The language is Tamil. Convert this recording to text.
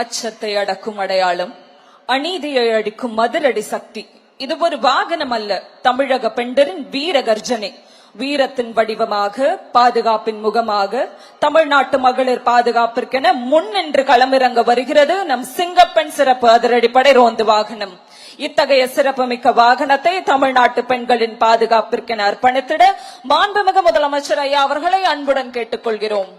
அச்சத்தை அடக்கும் அடையாளம், அநீதியை அடிக்கும் மதிலடி சக்தி. இது ஒரு வாகனம் அல்ல, தமிழக பெண்டரின் வீர கர்ஜனை. வீரத்தின் வடிவமாக, பாதுகாப்பின் முகமாக, தமிழ்நாட்டு மகளிர் பாதுகாப்பிற்கென முன்னின்று களமிறங்க வருகிறது நம் சிங்கப்பெண் சிறப்பு அதிரடிப்படை ரோந்து வாகனம். இத்தகைய சிறப்புமிக்க வாகனத்தை தமிழ்நாட்டு பெண்களின் பாதுகாப்பிற்கென அர்ப்பணித்திட மாண்புமிகு முதலமைச்சர் ஐயா அவர்களை அன்புடன் கேட்டுக்கொள்கிறோம்.